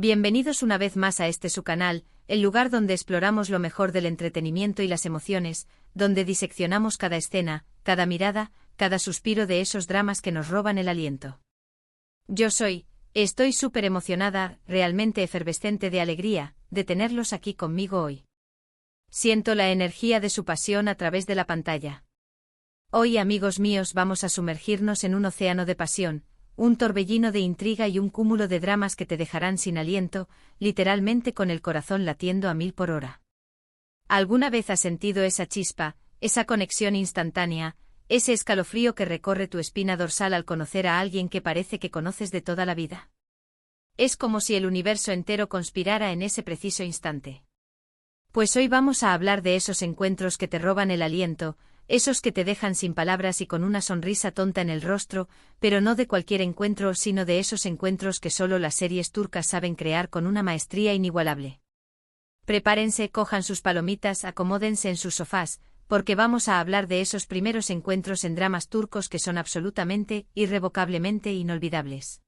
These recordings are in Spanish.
Bienvenidos una vez más a su canal, el lugar donde exploramos lo mejor del entretenimiento y las emociones, donde diseccionamos cada escena, cada mirada, cada suspiro de esos dramas que nos roban el aliento. Estoy súper emocionada, realmente efervescente de alegría, de tenerlos aquí conmigo hoy. Siento la energía de su pasión a través de la pantalla. Hoy, amigos míos, vamos a sumergirnos en un océano de pasión, un torbellino de intriga y un cúmulo de dramas que te dejarán sin aliento, literalmente con el corazón latiendo a 1000 por hora. ¿Alguna vez has sentido esa chispa, esa conexión instantánea, ese escalofrío que recorre tu espina dorsal al conocer a alguien que parece que conoces de toda la vida? Es como si el universo entero conspirara en ese preciso instante. Pues hoy vamos a hablar de esos encuentros que te roban el aliento, esos que te dejan sin palabras y con una sonrisa tonta en el rostro, pero no de cualquier encuentro, sino de esos encuentros que solo las series turcas saben crear con una maestría inigualable. Prepárense, cojan sus palomitas, acomódense en sus sofás, porque vamos a hablar de esos primeros encuentros en dramas turcos que son absolutamente, irrevocablemente inolvidables.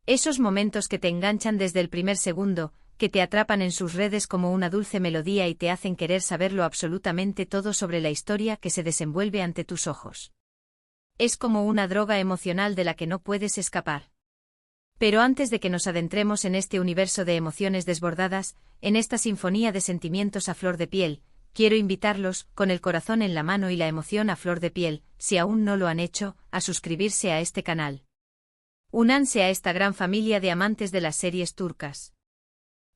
Esos momentos que te enganchan desde el primer segundo, que te atrapan en sus redes como una dulce melodía y te hacen querer saberlo absolutamente todo sobre la historia que se desenvuelve ante tus ojos. Es como una droga emocional de la que no puedes escapar. Pero antes de que nos adentremos en este universo de emociones desbordadas, en esta sinfonía de sentimientos a flor de piel, quiero invitarlos, con el corazón en la mano y la emoción a flor de piel, si aún no lo han hecho, a suscribirse a este canal. Únanse a esta gran familia de amantes de las series turcas.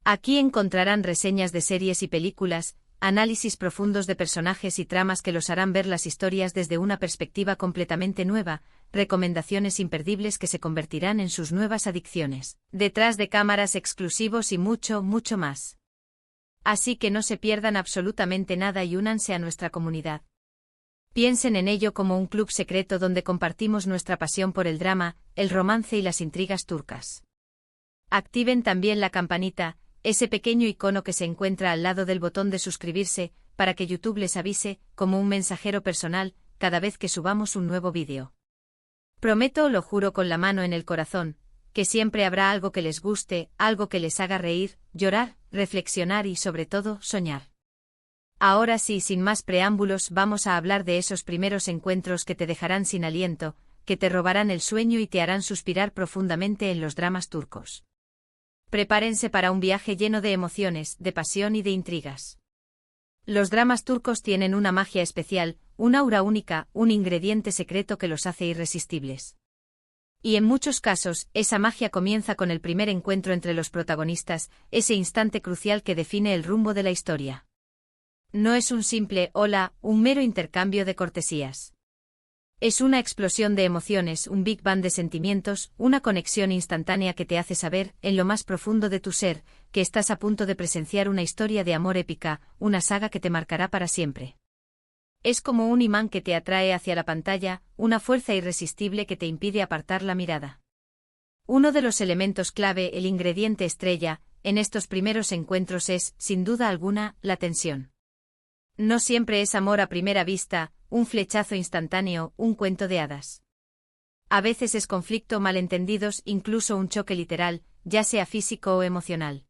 Aquí encontrarán reseñas de series y películas, análisis profundos de personajes y tramas que los harán ver las historias desde una perspectiva completamente nueva, recomendaciones imperdibles que se convertirán en sus nuevas adicciones, detrás de cámaras exclusivos y mucho, mucho más. Así que no se pierdan absolutamente nada y únanse a nuestra comunidad. Piensen en ello como un club secreto donde compartimos nuestra pasión por el drama, el romance y las intrigas turcas. Activen también la campanita, ese pequeño icono que se encuentra al lado del botón de suscribirse, para que YouTube les avise, como un mensajero personal, cada vez que subamos un nuevo vídeo. Prometo, lo juro con la mano en el corazón, que siempre habrá algo que les guste, algo que les haga reír, llorar, reflexionar y sobre todo, soñar. Ahora sí, sin más preámbulos, vamos a hablar de esos primeros encuentros que te dejarán sin aliento, que te robarán el sueño y te harán suspirar profundamente en los dramas turcos. Prepárense para un viaje lleno de emociones, de pasión y de intrigas. Los dramas turcos tienen una magia especial, un aura única, un ingrediente secreto que los hace irresistibles. Y en muchos casos, esa magia comienza con el primer encuentro entre los protagonistas, ese instante crucial que define el rumbo de la historia. No es un simple hola, un mero intercambio de cortesías. Es una explosión de emociones, un Big Bang de sentimientos, una conexión instantánea que te hace saber, en lo más profundo de tu ser, que estás a punto de presenciar una historia de amor épica, una saga que te marcará para siempre. Es como un imán que te atrae hacia la pantalla, una fuerza irresistible que te impide apartar la mirada. Uno de los elementos clave, el ingrediente estrella, en estos primeros encuentros es, sin duda alguna, la tensión. No siempre es amor a primera vista, un flechazo instantáneo, un cuento de hadas. A veces es conflicto, malentendidos, incluso un choque literal, ya sea físico o emocional.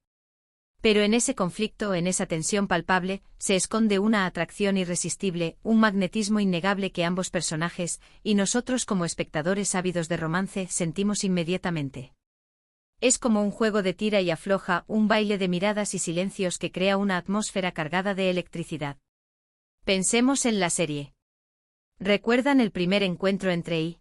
Pero en ese conflicto, en esa tensión palpable, se esconde una atracción irresistible, un magnetismo innegable que ambos personajes, y nosotros como espectadores ávidos de romance, sentimos inmediatamente. Es como un juego de tira y afloja, un baile de miradas y silencios que crea una atmósfera cargada de electricidad. Pensemos en la serie. ¿Recuerdan el primer encuentro entre I?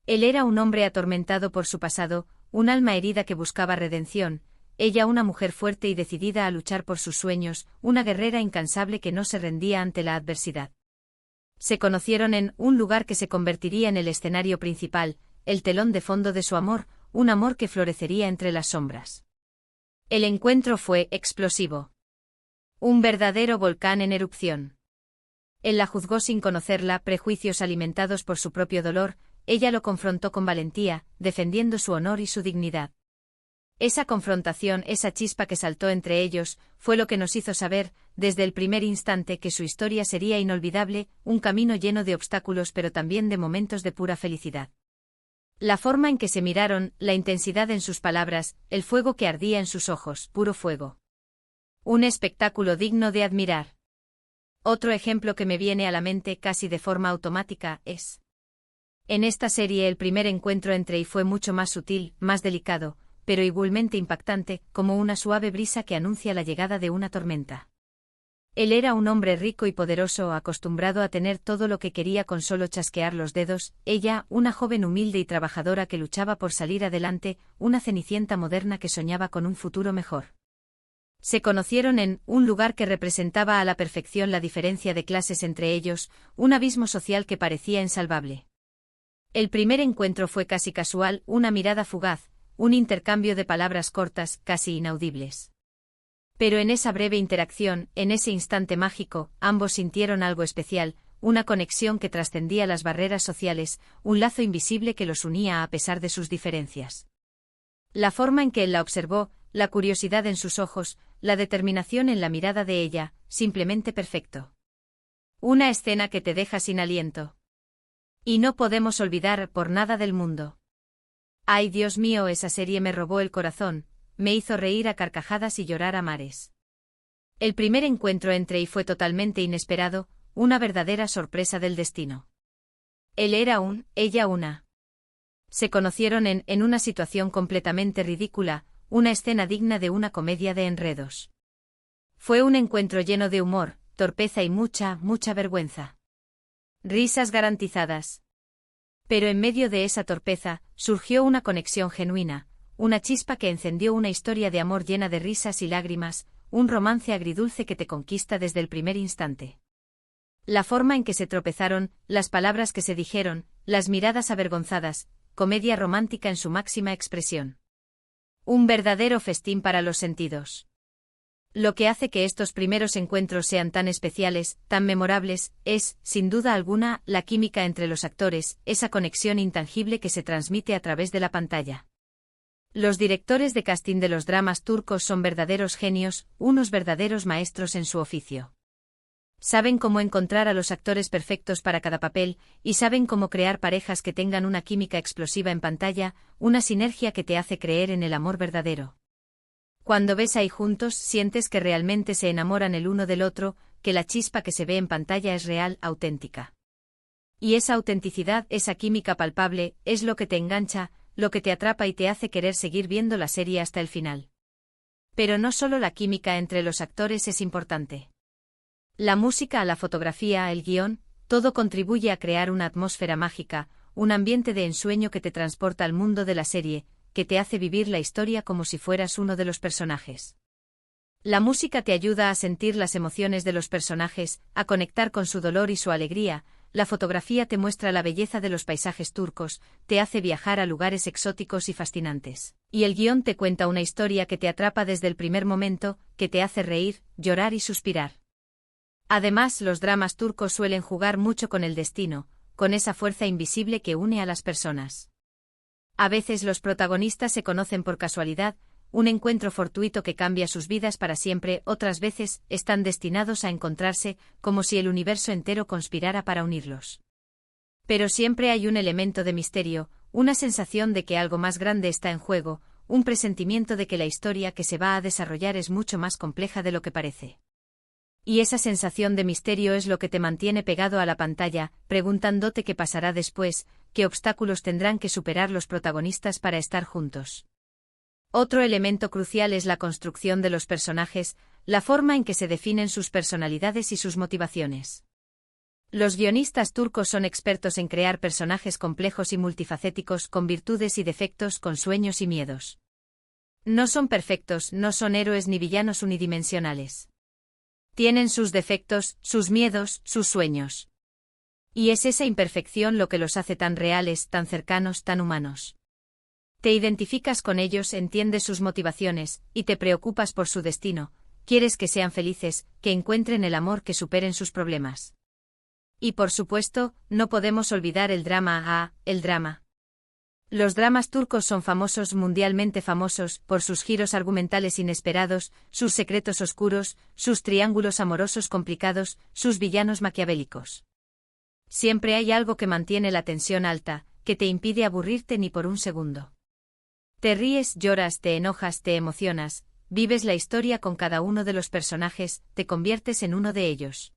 Él era un hombre atormentado por su pasado, un alma herida que buscaba redención, ella una mujer fuerte y decidida a luchar por sus sueños, una guerrera incansable que no se rendía ante la adversidad. Se conocieron en un lugar que se convertiría en el escenario principal, el telón de fondo de su amor, un amor que florecería entre las sombras. El encuentro fue explosivo. Un verdadero volcán en erupción. Él la juzgó sin conocerla, prejuicios alimentados por su propio dolor, ella lo confrontó con valentía, defendiendo su honor y su dignidad. Esa confrontación, esa chispa que saltó entre ellos, fue lo que nos hizo saber, desde el primer instante, que su historia sería inolvidable, un camino lleno de obstáculos pero también de momentos de pura felicidad. La forma en que se miraron, la intensidad en sus palabras, el fuego que ardía en sus ojos, puro fuego. Un espectáculo digno de admirar. Otro ejemplo que me viene a la mente casi de forma automática es: en esta serie el primer encuentro entre y fue mucho más sutil, más delicado, pero igualmente impactante, como una suave brisa que anuncia la llegada de una tormenta. Él era un hombre rico y poderoso, acostumbrado a tener todo lo que quería con solo chasquear los dedos; ella, una joven humilde y trabajadora que luchaba por salir adelante, una cenicienta moderna que soñaba con un futuro mejor. Se conocieron en un lugar que representaba a la perfección la diferencia de clases entre ellos, un abismo social que parecía insalvable. El primer encuentro fue casi casual, una mirada fugaz, un intercambio de palabras cortas, casi inaudibles. Pero en esa breve interacción, en ese instante mágico, ambos sintieron algo especial, una conexión que trascendía las barreras sociales, un lazo invisible que los unía a pesar de sus diferencias. La forma en que él la observó, la curiosidad en sus ojos, la determinación en la mirada de ella, simplemente perfecto. Una escena que te deja sin aliento. Y no podemos olvidar por nada del mundo. Ay, Dios mío, esa serie me robó el corazón, me hizo reír a carcajadas y llorar a mares. El primer encuentro entre y fue totalmente inesperado, una verdadera sorpresa del destino. Él era ella una. Se conocieron en una situación completamente ridícula, una escena digna de una comedia de enredos. Fue un encuentro lleno de humor, torpeza y mucha vergüenza. Risas garantizadas. Pero en medio de esa torpeza, surgió una conexión genuina, una chispa que encendió una historia de amor llena de risas y lágrimas, un romance agridulce que te conquista desde el primer instante. La forma en que se tropezaron, las palabras que se dijeron, las miradas avergonzadas, comedia romántica en su máxima expresión. Un verdadero festín para los sentidos. Lo que hace que estos primeros encuentros sean tan especiales, tan memorables, es, sin duda alguna, la química entre los actores, esa conexión intangible que se transmite a través de la pantalla. Los directores de casting de los dramas turcos son verdaderos genios, unos verdaderos maestros en su oficio. Saben cómo encontrar a los actores perfectos para cada papel, y saben cómo crear parejas que tengan una química explosiva en pantalla, una sinergia que te hace creer en el amor verdadero. Cuando ves ahí juntos, sientes que realmente se enamoran el uno del otro, que la chispa que se ve en pantalla es real, auténtica. Y esa autenticidad, esa química palpable, es lo que te engancha, lo que te atrapa y te hace querer seguir viendo la serie hasta el final. Pero no solo la química entre los actores es importante. La música, la fotografía, el guión, todo contribuye a crear una atmósfera mágica, un ambiente de ensueño que te transporta al mundo de la serie, que te hace vivir la historia como si fueras uno de los personajes. La música te ayuda a sentir las emociones de los personajes, a conectar con su dolor y su alegría. La fotografía te muestra la belleza de los paisajes turcos, te hace viajar a lugares exóticos y fascinantes. Y el guión te cuenta una historia que te atrapa desde el primer momento, que te hace reír, llorar y suspirar. Además, los dramas turcos suelen jugar mucho con el destino, con esa fuerza invisible que une a las personas. A veces los protagonistas se conocen por casualidad, un encuentro fortuito que cambia sus vidas para siempre; otras veces, están destinados a encontrarse, como si el universo entero conspirara para unirlos. Pero siempre hay un elemento de misterio, una sensación de que algo más grande está en juego, un presentimiento de que la historia que se va a desarrollar es mucho más compleja de lo que parece. Y esa sensación de misterio es lo que te mantiene pegado a la pantalla, preguntándote qué pasará después, qué obstáculos tendrán que superar los protagonistas para estar juntos. Otro elemento crucial es la construcción de los personajes, la forma en que se definen sus personalidades y sus motivaciones. Los guionistas turcos son expertos en crear personajes complejos y multifacéticos, con virtudes y defectos, con sueños y miedos. No son perfectos, no son héroes ni villanos unidimensionales. Tienen sus defectos, sus miedos, sus sueños. Y es esa imperfección lo que los hace tan reales, tan cercanos, tan humanos. Te identificas con ellos, entiendes sus motivaciones, y te preocupas por su destino, quieres que sean felices, que encuentren el amor, que superen sus problemas. Y por supuesto, no podemos olvidar el drama. El drama. Los dramas turcos son famosos, mundialmente famosos, por sus giros argumentales inesperados, sus secretos oscuros, sus triángulos amorosos complicados, sus villanos maquiavélicos. Siempre hay algo que mantiene la tensión alta, que te impide aburrirte ni por un segundo. Te ríes, lloras, te enojas, te emocionas, vives la historia con cada uno de los personajes, te conviertes en uno de ellos.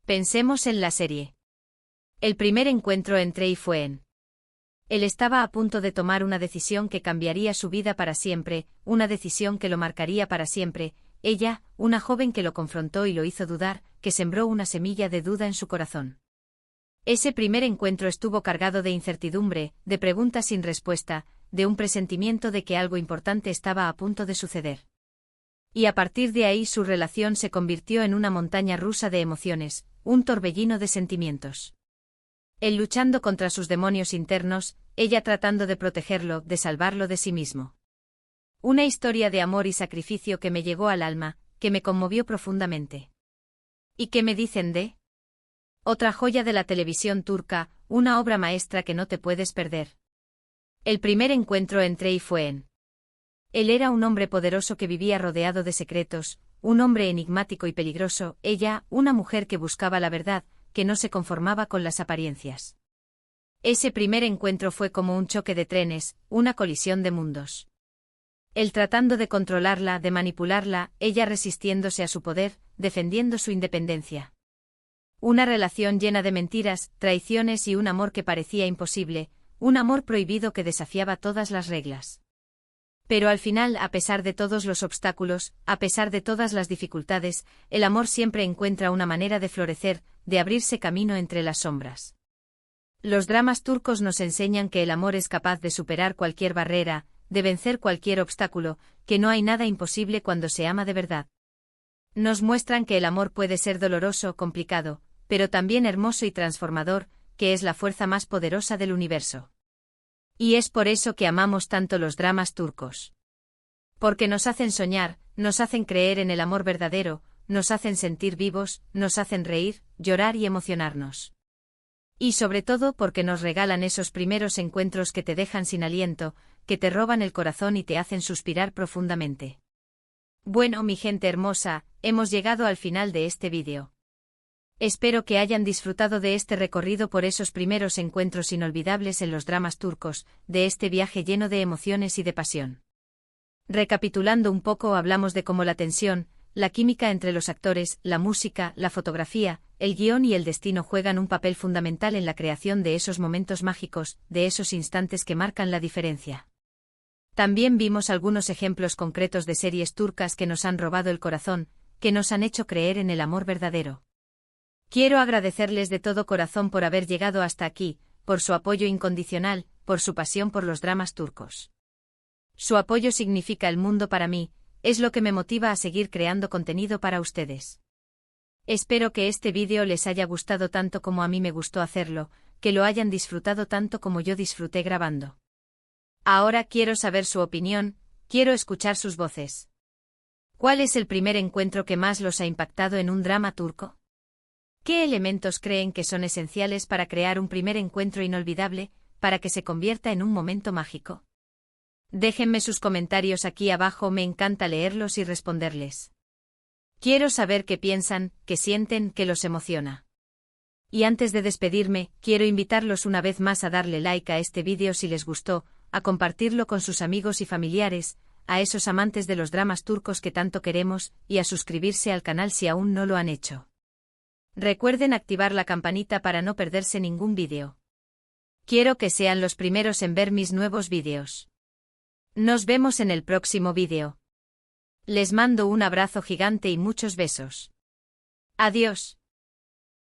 Pensemos en la serie. El primer encuentro entre Trey fue en. Él estaba a punto de tomar una decisión que cambiaría su vida para siempre, una decisión que lo marcaría para siempre. Ella, una joven que lo confrontó y lo hizo dudar, que sembró una semilla de duda en su corazón. Ese primer encuentro estuvo cargado de incertidumbre, de preguntas sin respuesta, de un presentimiento de que algo importante estaba a punto de suceder. Y a partir de ahí su relación se convirtió en una montaña rusa de emociones, un torbellino de sentimientos. Él luchando contra sus demonios internos, ella tratando de protegerlo, de salvarlo de sí mismo. Una historia de amor y sacrificio que me llegó al alma, que me conmovió profundamente. ¿Y qué me dicen de? Otra joya de la televisión turca, una obra maestra que no te puedes perder. El primer encuentro entre Trey fue en. Él era un hombre poderoso que vivía rodeado de secretos, un hombre enigmático y peligroso, ella, una mujer que buscaba la verdad, que no se conformaba con las apariencias. Ese primer encuentro fue como un choque de trenes, una colisión de mundos. Él tratando de controlarla, de manipularla, ella resistiéndose a su poder, defendiendo su independencia. Una relación llena de mentiras, traiciones y un amor que parecía imposible, un amor prohibido que desafiaba todas las reglas. Pero al final, a pesar de todos los obstáculos, a pesar de todas las dificultades, el amor siempre encuentra una manera de florecer, de abrirse camino entre las sombras. Los dramas turcos nos enseñan que el amor es capaz de superar cualquier barrera, de vencer cualquier obstáculo, que no hay nada imposible cuando se ama de verdad. Nos muestran que el amor puede ser doloroso, complicado, pero también hermoso y transformador, que es la fuerza más poderosa del universo. Y es por eso que amamos tanto los dramas turcos. Porque nos hacen soñar, nos hacen creer en el amor verdadero, nos hacen sentir vivos, nos hacen reír, llorar y emocionarnos. Y sobre todo porque nos regalan esos primeros encuentros que te dejan sin aliento, que te roban el corazón y te hacen suspirar profundamente. Bueno, mi gente hermosa, hemos llegado al final de este vídeo. Espero que hayan disfrutado de este recorrido por esos primeros encuentros inolvidables en los dramas turcos, de este viaje lleno de emociones y de pasión. Recapitulando un poco, hablamos de cómo la tensión, la química entre los actores, la música, la fotografía, el guión y el destino juegan un papel fundamental en la creación de esos momentos mágicos, de esos instantes que marcan la diferencia. También vimos algunos ejemplos concretos de series turcas que nos han robado el corazón, que nos han hecho creer en el amor verdadero. Quiero agradecerles de todo corazón por haber llegado hasta aquí, por su apoyo incondicional, por su pasión por los dramas turcos. Su apoyo significa el mundo para mí, es lo que me motiva a seguir creando contenido para ustedes. Espero que este vídeo les haya gustado tanto como a mí me gustó hacerlo, que lo hayan disfrutado tanto como yo disfruté grabando. Ahora quiero saber su opinión, quiero escuchar sus voces. ¿Cuál es el primer encuentro que más los ha impactado en un drama turco? ¿Qué elementos creen que son esenciales para crear un primer encuentro inolvidable, para que se convierta en un momento mágico? Déjenme sus comentarios aquí abajo, me encanta leerlos y responderles. Quiero saber qué piensan, qué sienten, qué los emociona. Y antes de despedirme, quiero invitarlos una vez más a darle like a este vídeo si les gustó, a compartirlo con sus amigos y familiares, a esos amantes de los dramas turcos que tanto queremos, y a suscribirse al canal si aún no lo han hecho. Recuerden activar la campanita para no perderse ningún vídeo. Quiero que sean los primeros en ver mis nuevos vídeos. Nos vemos en el próximo vídeo. Les mando un abrazo gigante y muchos besos. Adiós.